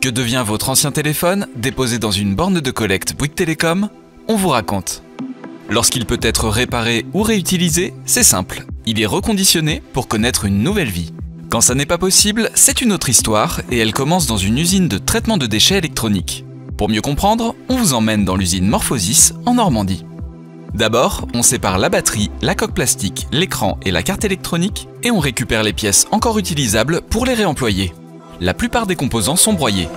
Que devient votre ancien téléphone déposé dans une borne de collecte Bouygues Télécom? On vous raconte. Lorsqu'il peut être réparé ou réutilisé, c'est simple. Il est reconditionné pour connaître une nouvelle vie. Quand ça n'est pas possible, c'est une autre histoire et elle commence dans une usine de traitement de déchets électroniques. Pour mieux comprendre, on vous emmène dans l'usine Morphosis en Normandie. D'abord, on sépare la batterie, la coque plastique, l'écran et la carte électronique et on récupère les pièces encore utilisables pour les réemployer. La plupart des composants sont broyés.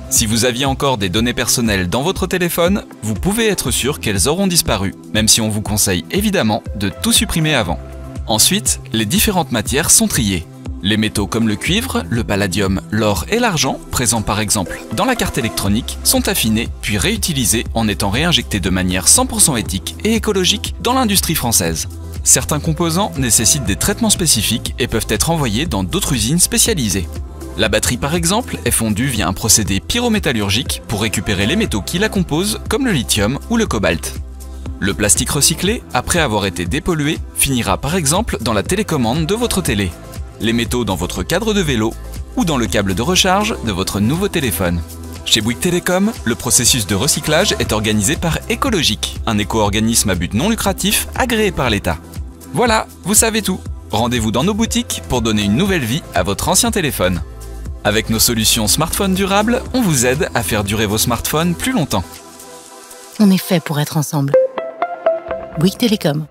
Si vous aviez encore des données personnelles dans votre téléphone, vous pouvez être sûr qu'elles auront disparu, même si on vous conseille évidemment de tout supprimer avant. Ensuite, les différentes matières sont triées. Les métaux comme le cuivre, le palladium, l'or et l'argent, présents par exemple dans la carte électronique, sont affinés puis réutilisés en étant réinjectés de manière 100% éthique et écologique dans l'industrie française. Certains composants nécessitent des traitements spécifiques et peuvent être envoyés dans d'autres usines spécialisées. La batterie par exemple est fondue via un procédé pyrométallurgique pour récupérer les métaux qui la composent comme le lithium ou le cobalt. Le plastique recyclé, après avoir été dépollué, finira par exemple dans la télécommande de votre télé, les métaux dans votre cadre de vélo ou dans le câble de recharge de votre nouveau téléphone. Chez Bouygues Télécom, le processus de recyclage est organisé par Ecologic, un éco-organisme à but non lucratif agréé par l'État. Voilà, vous savez tout. Rendez-vous dans nos boutiques pour donner une nouvelle vie à votre ancien téléphone. Avec nos solutions smartphones durables, on vous aide à faire durer vos smartphones plus longtemps. On est fait pour être ensemble. Bouygues Télécom.